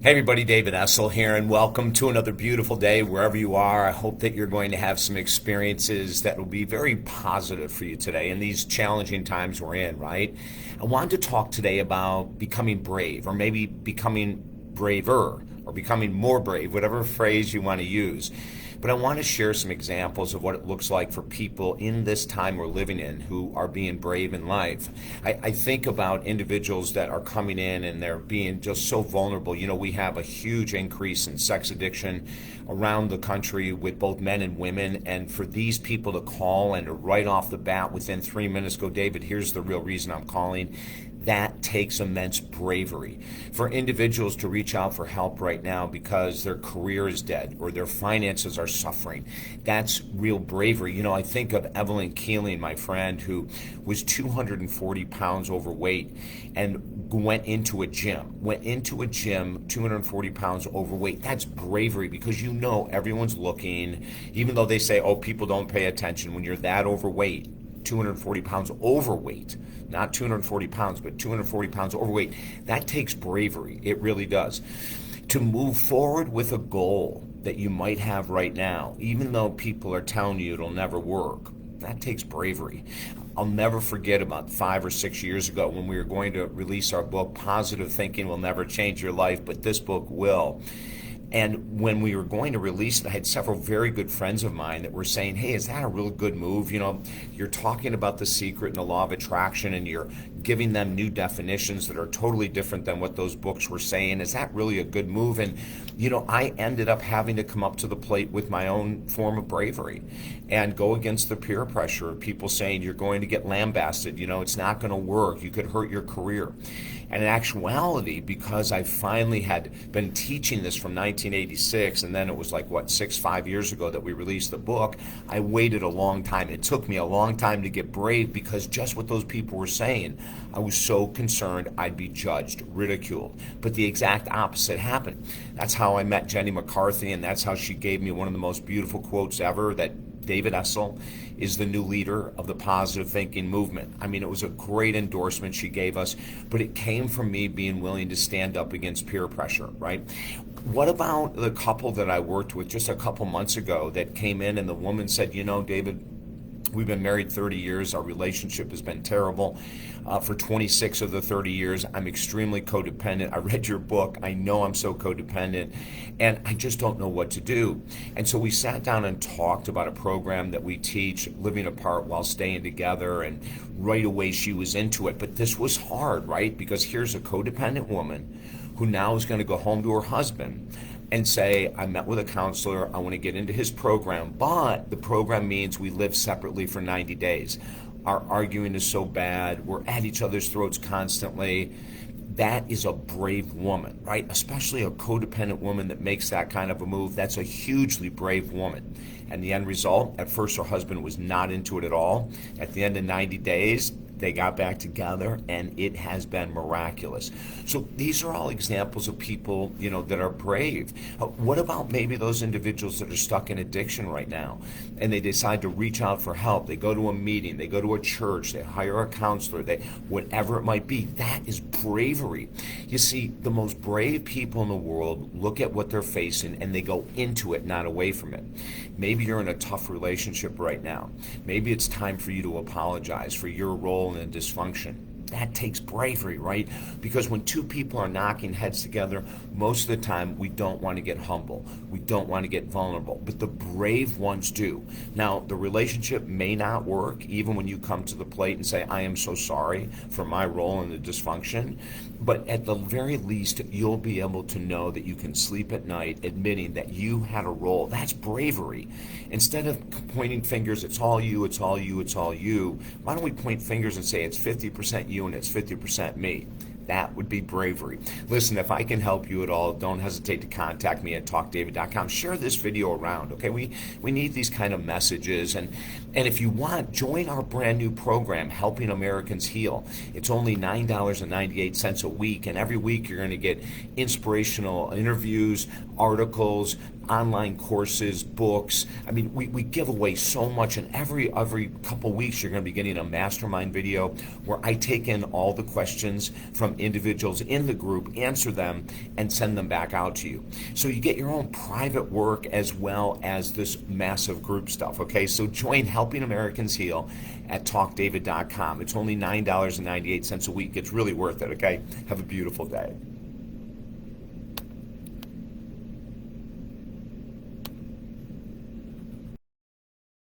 Hey everybody, David Essel here, and welcome to another beautiful day wherever you are. I hope that you're going to have some experiences that will be very positive for you today in these challenging times we're in, right? I wanted to talk today about becoming brave, or maybe becoming braver, or becoming more brave, whatever phrase you want to use. But I want to share some examples of what it looks like for people in this time we're living in who are being brave in life. I think about individuals that are coming in and they're being just so vulnerable. You know, we have a huge increase in sex addiction around the country with both men and women. And for these people to call and right off the bat within 3 minutes go, David, here's the real reason I'm calling. That takes immense bravery. For individuals to reach out for help right now because their career is dead or their finances are suffering, that's real bravery. You know, I think of Evelyn Keeling, my friend, who was 240 pounds overweight and went into a gym, 240 pounds overweight. That's bravery because you know everyone's looking, even though they say, oh, people don't pay attention. When you're that overweight, 240 pounds overweight, not 240 pounds, but 240 pounds overweight, that takes bravery. It really does. To move forward with a goal that you might have right now, even though people are telling you it'll never work, that takes bravery. I'll never forget about 5 or 6 years ago when we were going to release our book, Positive Thinking Will Never Change Your Life, but this book will. And when we were going to release it, I had several very good friends of mine that were saying, hey, is that a real good move? You know, you're talking about the secret and the law of attraction and you're giving them new definitions that are totally different than what those books were saying. Is that really a good move? And, you know, I ended up having to come up to the plate with my own form of bravery and go against the peer pressure of people saying you're going to get lambasted. You know, it's not going to work. You could hurt your career. And in actuality, because I finally had been teaching this from 1986, and then it was like, 5 years ago that we released the book, I waited a long time. It took me a long time to get brave because just what those people were saying, I was so concerned I'd be judged, ridiculed. But the exact opposite happened. That's how I met Jenny McCarthy, and that's how she gave me one of the most beautiful quotes ever, that David Essel is the new leader of the positive thinking movement. I mean, it was a great endorsement she gave us, but it came from me being willing to stand up against peer pressure, right? What about the couple that I worked with just a couple months ago that came in and the woman said, you know, David, we've been married 30 years. Our relationship has been terrible. For 26 of the 30 years, I'm extremely codependent. I read your book. I know I'm so codependent, and I just don't know what to do. And so we sat down and talked about a program that we teach, living apart while staying together, and right away she was into it. But this was hard, right? Because here's a codependent woman who now is going to go home to her husband and say, I met with a counselor, I want to get into his program, but the program means we live separately for 90 days. Our arguing is so bad, we're at each other's throats constantly. That is a brave woman, right? Especially a codependent woman that makes that kind of a move. That's a hugely brave woman. And the end result, at first her husband was not into it at all. At the end of 90 days, they got back together, and it has been miraculous. So these are all examples of people, you know, that are brave. What about maybe those individuals that are stuck in addiction right now, and they decide to reach out for help? They go to a meeting, they go to a church, they hire a counselor, whatever it might be. That is bravery. You see, the most brave people in the world look at what they're facing and they go into it, not away from it. Maybe you're in a tough relationship right now. Maybe it's time for you to apologize for your role in a dysfunction. That takes bravery, right? Because when two people are knocking heads together, most of the time we don't want to get humble. We don't want to get vulnerable. But the brave ones do. Now, the relationship may not work even when you come to the plate and say, I am so sorry for my role in the dysfunction. But at the very least, you'll be able to know that you can sleep at night admitting that you had a role. That's bravery. Instead of pointing fingers, it's all you, it's all you, it's all you, why don't we point fingers and say it's 50% you and it's 50% me? That would be bravery. Listen, if I can help you at all, don't hesitate to contact me at talkdavid.com. Share this video around, okay? We need these kind of messages. And if you want, join our brand new program, Helping Americans Heal. It's only $9.98 a week, and every week you're going to get inspirational interviews, articles, online courses, books. I mean, we give away so much, and every couple weeks you're going to be getting a mastermind video where I take in all the questions from individuals in the group, answer them, and send them back out to you. So you get your own private work as well as this massive group stuff, okay? So join Helping Americans Heal at talkdavid.com. It's only $9.98 a week. It's really worth it, okay? Have a beautiful day.